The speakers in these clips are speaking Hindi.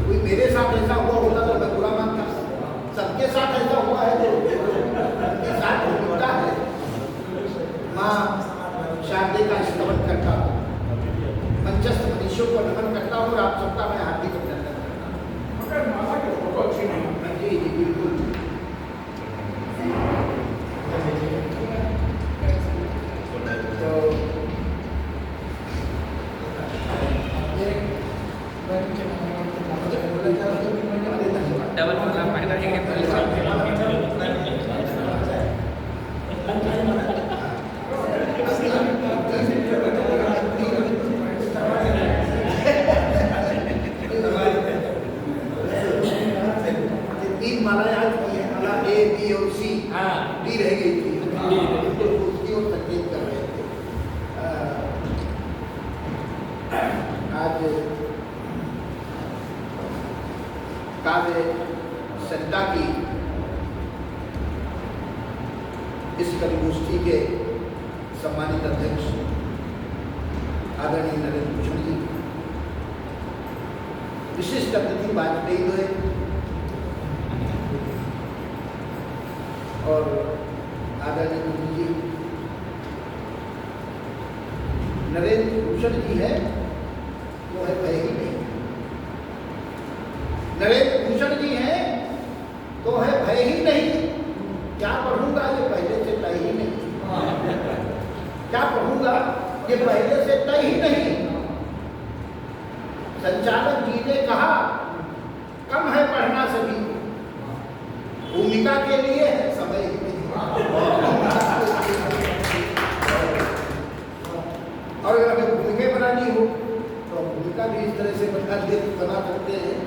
कोई मेरे साथ ऐसा हुआ होता तो मैं बुरा मानता, सबके साथ ऐसा हुआ है तो उनके साथ होता है। माँ शारदे का स्तवन करता हूँ, मंचस्थ मनुष्यों को नमन करता हूँ और आप सबका मैं हार्दिक अभिनंदन करता हूँ। मगर माला की फोटो अच्छी नहीं। जी जी बिल्कुल। डबल माला पहना है तीन माला याद की है, माला ए बी और सी। डी रह गई थी, उसकी ओर संकेत कर रहे थे। आज काव्य संता की इस कविगोष्ठी के सम्मानित अध्यक्ष आदरणीय नरेंद्र भूषण जी, विशिष्ट अतिथि वाजपेयी हुए और आदरणीय मोदी जी, नरेंद्र भूषण जी है वो है भय ही नहीं। नरेंद्र भूषण जी हैं तो है भय ही नहीं। क्या पढ़ूंगा ये पहले से तय ही नहीं, क्या पढ़ूंगा ये पहले से तय ही नहीं। संचालक जी ने कहा कम है पढ़ना सभी को, भूमिका के लिए है समय ही नहीं। और अगर हमें भूमिका बनानी हो तो भूमिका भी इस तरह से बना सकते हैं।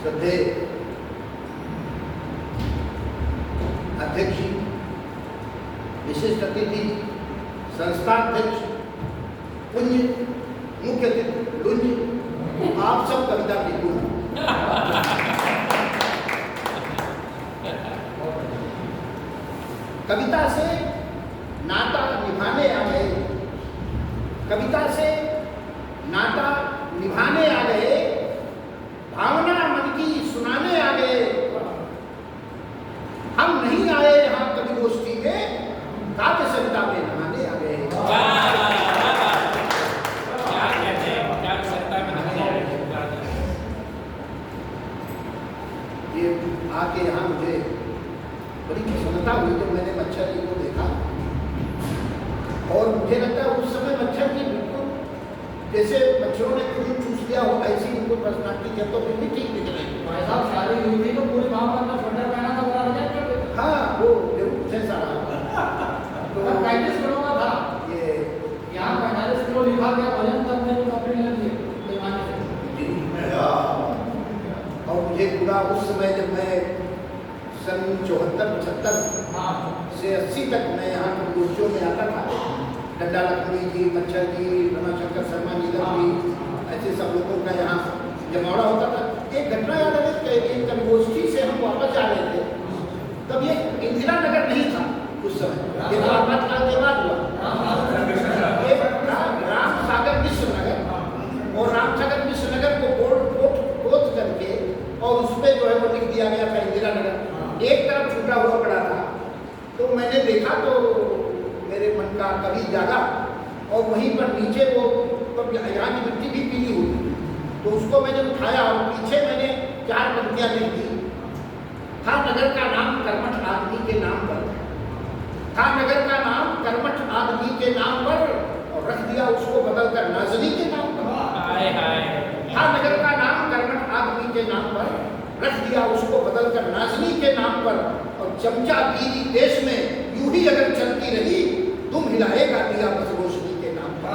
श्रद्धे अध्यक्ष जी, विशिष्ट अतिथि, संस्थाध्यक्ष, पुण्य मुख्य अतिथि लुंज, आप सब कविता के गुरु। कविता से नाता निभाने आ गए, कविता से नाता निभाने आ गए, भावना मन की सुनाने आ गए। हम नहीं आए यहाँ कवि गोष्ठी में, काव्य संता में नहाने आ गए। ये आके यहाँ मुझे बड़ी प्रसन्नता हुई जब मैंने मच्छर जी को देखा, और मुझे लगता है उस समय मच्छर जी बिल्कुल जैसे मच्छरों ने खून चूस लिया हो ऐसी उनको पर्सनालिटी है, तो फिर भी ठीक दिख रहे हैं। भाई साहब सारी यूनिटी को पूरी माँ का स्वेटर पहना था, पूरा हो जाए। हाँ वो जरूर है सारा। तो 35 किलो का था ये यहाँ 45 किलो लिखा गया वजन, तब मैंने कपड़े ले लिए बेईमानी से। और मुझे पूरा उस समय जब मैं सन 74-75 से 80 तक मैं यहाँ की गोष्ठियों में आता था, डंडा लक्ष्मी जी, मच्छर जी, रमाशंकर शर्मा नीलम जी, ऐसे सब लोगों का यहाँ जमावड़ा होता था। एक घटना याद है कि एक कविगोष्ठी से हम वापस आ रहे थे, तब ये इंदिरा नगर नहीं था उस समय, ये आपातकाल के बाद हुआ। ये राम सागर मिश्र नगर, और राम सागर मिश्र नगर को खोद करके और उस पर जो है वो लिख दिया गया था इंदिरा नगर। एक तरफ छूटा हुआ पड़ा था, तो मैंने देखा तो मेरे मन का कवि जागा, और वहीं पर नीचे वो यहाँ की मिट्टी भी पीली हुई, तो उसको मैंने उठाया और पीछे मैंने 4 पंक्तियाँ लिख दी। था नगर का नाम कर्मठ आदमी के नाम पर, था नगर का नाम कर्मठ आदमी के नाम पर, और रख दिया उसको बदलकर नाजनी के नाम पर। था नगर का नाम कर्मठ आदमी के नाम पर, रख दिया उसको बदलकर नाजनी के नाम पर, और चमचा बीवी देश में यूं ही अगर चलती रही, तुम हिलाएगा दिया बस रोशनी के नाम पर।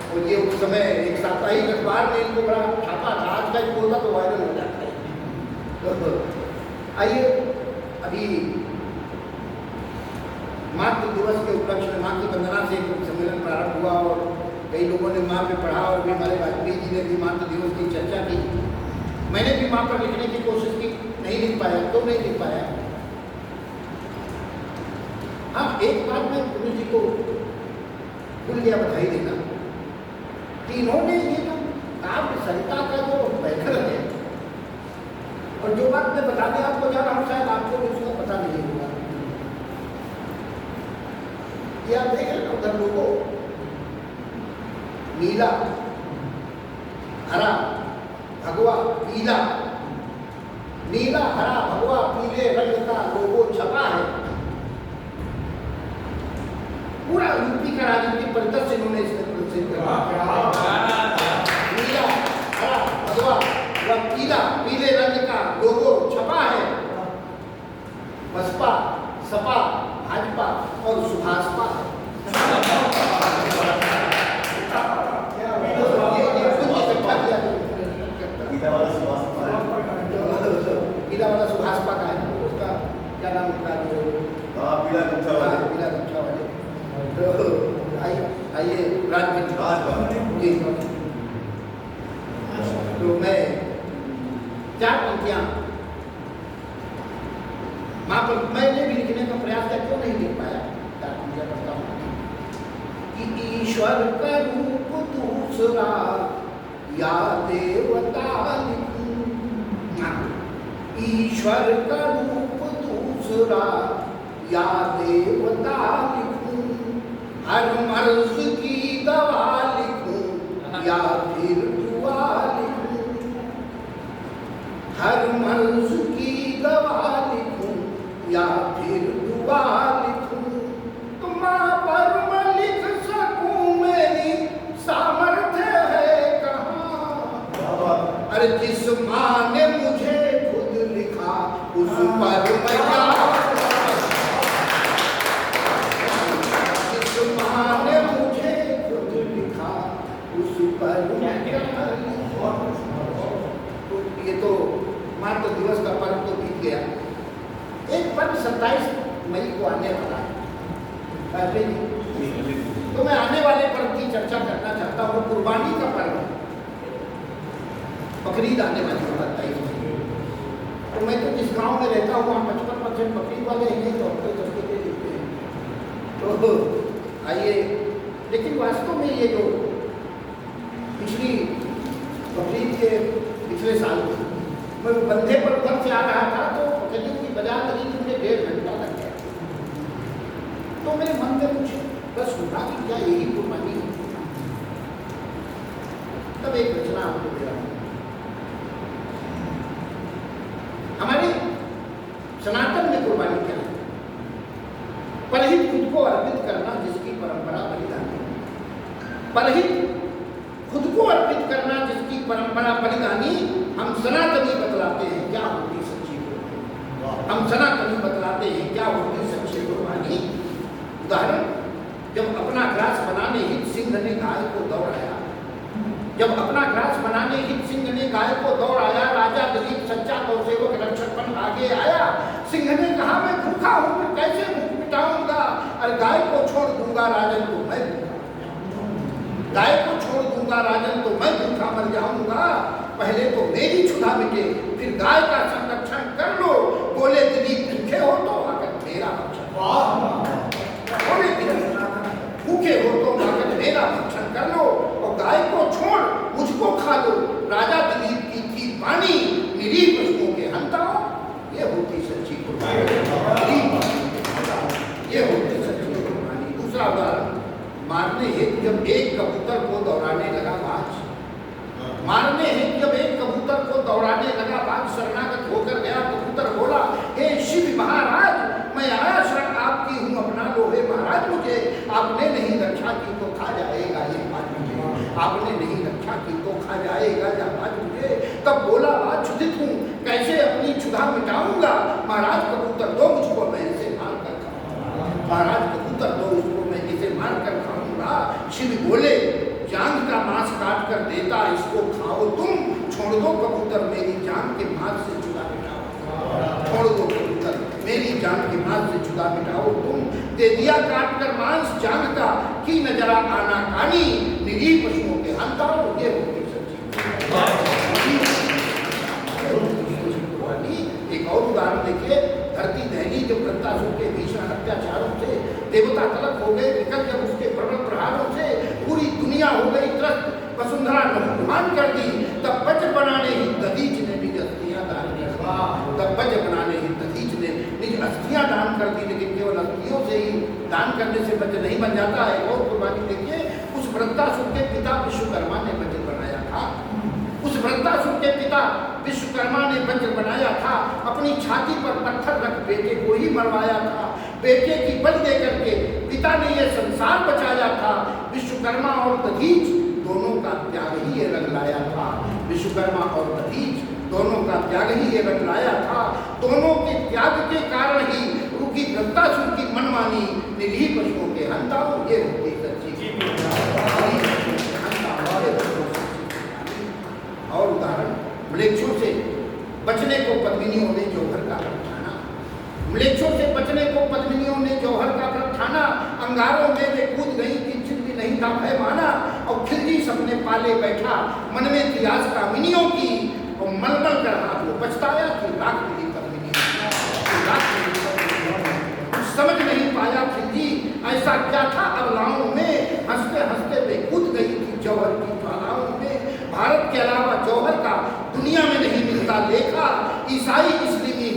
और ये उस समय एक साप्ताहिक अखबार में इनको बड़ा छापा था, आज का एक बोलता तो वायरल हो जाता है। तो आइए अभी मातृ दिवस के उपलक्ष्य में मातृ वंदना से एक सम्मेलन प्रारंभ हुआ, और कई लोगों ने माँ पे पढ़ा, और भी हमारे वाजपेयी जी ने भी मातृ दिवस की चर्चा की। मैंने भी माँ पर लिखने की कोशिश की, नहीं लिख पाया तो नहीं लिख पाया। हाँ, एक बात मैं पुण्य जी को खुल गया, बधाई देना। कि इन्होंने ये जो काव्य संहिता का जो व्याकरण है, और जो बात मैं बताने आपको जा रहा हूँ शायद आपको भी उसका पता नहीं होगा। ये आप देख रहे हैं उधर लोगों, नीला, हरा, भगवा, पीला, नीला, हरा, भगवा, पीले रंग का लोगो छपा है। पूरा यूपी का राजनीतिक परिदृश्य इन्होंने इसमें प्रदर्शित किया। नीला, हरा, भगवा व पीला, पीले रंग का लोगो छपा है। बसपा, सपा, भाजपा और सुभाषपा है। पीला वाला सुभाषपा का है, उसका क्या नाम होता है? पीला गमछा वाले। पीला गमछा वाले। तो आइए राजनीति जी। तो मैं 4 पंक्तियां वहां पर मैंने भी लिखने का प्रयास किया, क्यों नहीं लिख पाया। 4 पंक्तियां पढ़ता हूं कि ईश्वर का रूप दूसरा या देवता लिखूं, ईश्वर का रूप दूसरा या देवता लिखूं, हर मर्ज की दवा लिखूं या फिर दुआ लिखूं, हर मर्ज की दवा लिखूं या फिर दुआ लिखूं, तो मां पर मैं लिख सकूं मेरी सामर्थ्य है कहाँ। अरे जिस मां ने मुझे खुद लिखा उस पर मैं क्या, जिस मां ने मुझे खुद लिखा उस पर मैं क्या लिखूं। तो ये तो मातृ दिवस का पर्व तो बीत गया। एक पर्व 27 मई को आने वाला है, तो मैं आने वाले पर्व की चर्चा करना चाहता हूँ। कुर्बानी का पर्व, बकरीद आने वाली है 27 मई। तो मैं तो जिस गांव में रहता हूँ वहाँ 55% बकरीद वाले ही नहीं, तो हम तो जब के लिखते हैं। तो आइए, लेकिन वास्तव में ये जो पिछली बकरीद के पिछले साल मैं बंधे पर उधर से आ रहा था, तो कहीं की बाजार लगी, मुझे 1.5 घंटा लग गया। तो मेरे मन में कुछ बस उठा कि क्या यही कुर्बानी है। तब एक रचना आपको दे रहा हूं। हमारे सनातन में कुर्बानी क्या है? परहित खुद को अर्पित करना जिसकी परंपरा बलिदानी, परहित खुद को अर्पित करना जिसकी परंपरा बलिदानी, हम सनातनी बतलाते हैं क्या होती सच्ची कुर्बानी। हम सनातनी बतलाते हैं क्या होती सच्ची कुर्बानी। उदाहरण, जब अपना ग्रास बनाने हित सिंह ने गाय को दौड़ाया, जब अपना ग्रास बनाने हित सिंह ने गाय को दौड़ाया, राजा दिलीप सच्चा गौसेवक रक्षकपन आगे आया। सिंह ने कहा मैं भूखा हूं फिर कैसे भूख मिटाऊंगा, और गाय को छोड़ दूंगा राजन तो मैं भूखा, गाय को छोड़ दूंगा राजन तो मैं भूखा मर जाऊंगा। पहले तो मेरी क्षुधा मिटे फिर गाय का संरक्षण कर लो। बोले दिलीप भूखे हो तो आकर मेरा भक्षण, बोले दिलीप भूखे हो तो आकर मेरा भक्षण कर लो, और गाय को छोड़ मुझको खा लो। राजा दिलीप की थी वाणी, निरीह पशुओं के हंताओ। ये होती सच्ची कुर्बानी, ये होती सच्ची कुर्बानी। दूसरा उदाहरण, मारने हेतु जब एक कबूतर को दौड़ाने लगा बाज, मारने हेतु जब एक कबूतर को दौड़ाने लगा बाज, शरणागत होकर गया कबूतर बोला हे शिव महाराज मैं आया शरण आपकी हूँ, अपना लो हे महाराज मुझे। आपने नहीं रक्षा की तो खा जाएगा ये बाज मुझे, आपने नहीं रक्षा की तो खा जाएगा या बाज मुझे। तब बोला बाज क्षुधित हूँ कैसे अपनी क्षुधा मिटाऊंगा। महाराज कबूतर दो मुझको मैं इसे मार कर खाऊंगा, महाराज कबूतर दो मुझको मैं इसे मार कर खाऊंगा। शिव बोले जांग का मांस काट कर देता इसको खाओ तुम, छोड़ दो कबूतर मेरी जान के मांस से जुदा मिटाओ, छोड़ दो कबूतर मेरी जान के मांस से जुदा मिटाओ तुम। दे दिया काट कर मांस जान का की न जरा आना कानी, निरीह पशुओं के हंताओ। ये होगी सच्ची। एक और उदाहरण देखिए, धरती दहली जब वृत्तासुर के भीषण अत्याचारों से देवता तलक हो गए, निकल जब उसके प्रबल प्रहारों से अस्थियां दान कर दी, लेकिन केवल अस्थियों से ही दान करने से मंदिर नहीं बन जाता है। और कुर्बानी देखिए, उस वृत्तासुर के पिता विश्वकर्मा ने मंदिर बनाया था। उस वृत्तासुर के पिता विश्वकर्मा ने मंदिर बनाया था। अपनी छाती पर पत्थर रख बेटे को ही मरवाया था। बेटे की बलि दे करके पिता ने यह संसार बचाया था। विश्वकर्मा और दधीच दोनों का त्याग ही ये रंग लाया था। विश्वकर्मा और दधीच दोनों का त्याग ही ये रंग लाया था। दोनों के त्याग के कारण ही रुकी वृत्तासुर की मनमानी, निरीह पशुओं के हंता ये होती सच्ची। और उदाहरण, म्लेच्छों से बचने को पद्मिनियों ने जौहर का व्रत ठाना। म्लेच्छों से बचने को पद्मिनियों ने जौहर का व्रत ठाना। अंगारों में वे कूद गई, किंचित भी नहीं था भय माना। और खिलजी सपने पाले बैठा, मन में थी आस कामिनियों की। और मलमल कर हाथ वो पछताया कि राख मिली पद्मिनियों कुछ समझ नहीं पाया खिलजी ऐसा क्या था अबलाओं में। हंसते हंसते वे कूद गई थी जौहर की ज्वालाओं में। भारत के अलावा जौहर का दुनिया में नहीं मिलता लेखा। ईसाई इस्लामी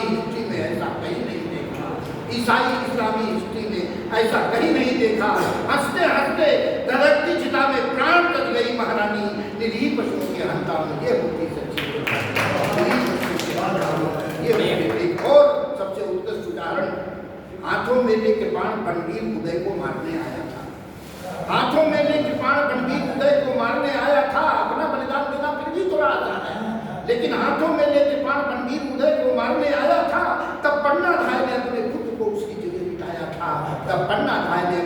हिस्ट्री में ऐसा कहीं नहीं देखा। ईसाई इस्लामी हिस्ट्री में ऐसा कहीं नहीं देखा। हंसते हंसते दरकती चिता में प्राण तज गई महारानी, निरीह पशुओं के हंता में ये होती सच्ची। एक और सबसे उत्कृष्ट उदाहरण, हाथों में लेके बाण रणवीर उदय को मारने आया था। हाथों में लेके बाण रणवीर उदय को मारने आया था। अपना बलिदान देना फिर भी थोड़ा आसान है, लेकिन हाथों में लेके बाण रणवीर उदय को मारने आया था। तब पन्ना धाय ने अपने पुत्र को उसकी जगह लिटाया था। तब पन्ना धाय ने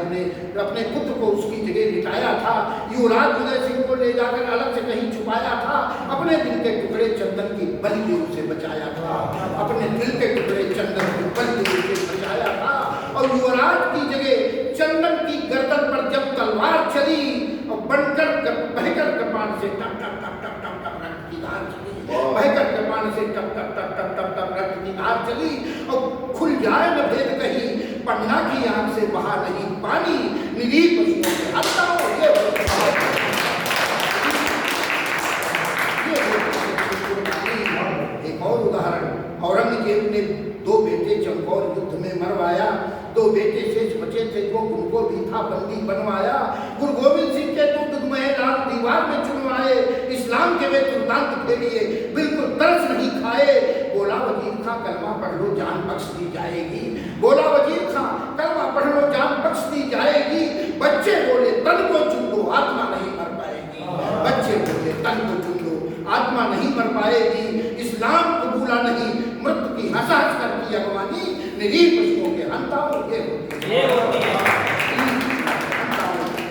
अपने पुत्र को उसकी जगह लिटाया था। युवराज उदय सिंह को ले जाकर अलग से कहीं छुपाया था। अपने दिल के टुकड़े चंदन की बलि दे उसे बचाया था। अपने दिल के टुकड़े चंदन की बलि दे उसे बचाया था। और युवराज की जगह चंदन की गर्दन पर जब तलवार चली और बनकर बहकर कृपाण से टप टप टप टप टप टप रक्त की धार चली। बहकर कृपाण से टप टप टप टप टप टप रक्त की धार चली। और खुल जाए न भेद कहीं, पन्ना की आंख से बहा नहीं पानी, निरीह पशुओं के हत्याओं एक और उदाहरण, औरंगजेब ने 2 बेटे चमकौर युद्ध में मरवाया। 2 बेटे शेष बचे थे तो उनको भी था बंदी बनवाया। गुरु गोविंद सिंह के 2 दुगमहे लाल दीवार में चुनवाए। इस्लाम के वे तुरंत फेरिए, बिल्कुल तरस नहीं खाए। बोला वजीर खां कलमा पढ़ लो जान बख्श दी जाएगी। बोला वजीर खां कलमा पढ़ लो जान बख्श दी जाएगी। बच्चे बोले तन को चुन लो आत्मा नहीं मर पाएगी। बच्चे बोले तन को चुन लो आत्मा नहीं मर पाएगी। इस्लाम कबूला नहीं, मृत्यु की हंसा हंस कर की अगवानी, निरीह पशुओं के हंताओं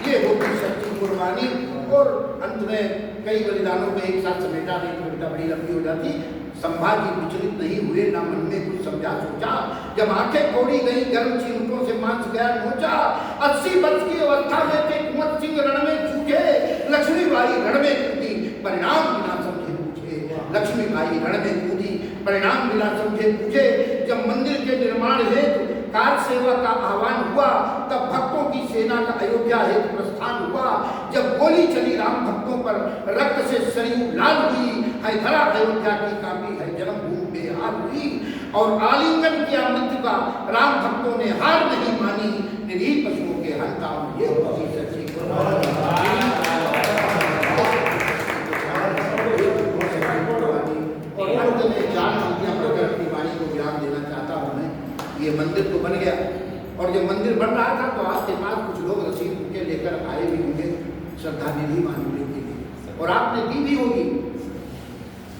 ये होती सच्ची कुर्बानी। और अंत में कई बलिदानों में एक साथ समेटा नहीं, कविता बड़ी लंबी हो जाती। संभाजी विचलित नहीं हुए, ना मन में कुछ समझा सोचा। जब आंखें फोड़ी गई गर्म चिमटों से मांस गया नोचा। 80 वर्ष की अवस्था में थे कुंवर सिंह रण में जूझे। लक्ष्मीबाई रण में कूदी, परिणाम बिना समझे पूछे। लक्ष्मीबाई रण में कूदी, परिणाम बिना समझे पूछे। जब मंदिर के निर्माण हेतु कार सेवा का आह्वान हुआ, तब भक्तों की सेना का अयोध्या हेतु प्रस्थान हुआ। जब गोली चली राम भक्तों पर, रक्त से सरयू लाल हुई। है धरा अयोध्या की कापी, है जन्मभूमि बेहाल हुई। और आलिंगन किया मृत्यु का, राम भक्तों ने हार नहीं मानी। निरीह पशुओं के हंताओं ये होती सच्ची कुर्बानी। और अंत में जान मंदिर प्रकट की वाणी को विराम देना चाहता हूँ मैं। ये मंदिर तो बन गया, और जब मंदिर बन रहा था तो आपके पास कुछ लोग रसीद के लेकर आए भी होंगे श्रद्धांजलि मांगने के लिए, और आपने दी भी होगी।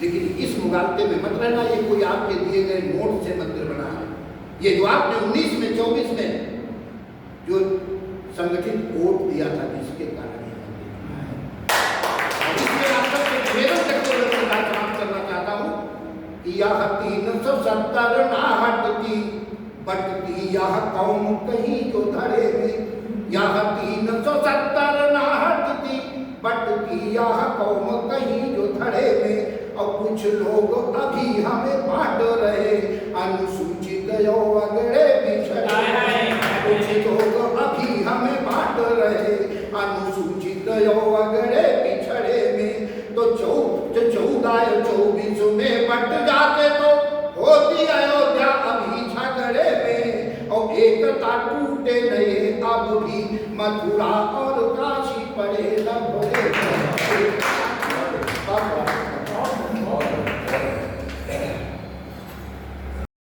लेकिन इस मुगालते में मत रहना ये कोई आपके दिए गए नोट से मंदिर बना है। ये जो आपने 19 में 24 में जो संगठित वोट दिया था, जिसके कारण ये मंदिर बना है। इसमें आप सबसे निवेदन करते हुए समाप्त करना चाहता हूँ कि यह 370 ना हटती बटती यह कौम कहीं जो धरे में। यह 370 ना हटती बटती यह कौम कहीं जो धरे में। और कुछ लोग अभी हमें बांट रहे, अनुसूचित यो अगड़े पिछड़े। कुछ लोग अभी हमें बांट रहे, अनुसूचित यो अगड़े पिछड़े में। तो 14 24 में बट जाते तो होती अयोध्या अभी टूटे नए अब भी मथुरा और काशी पड़े लगभग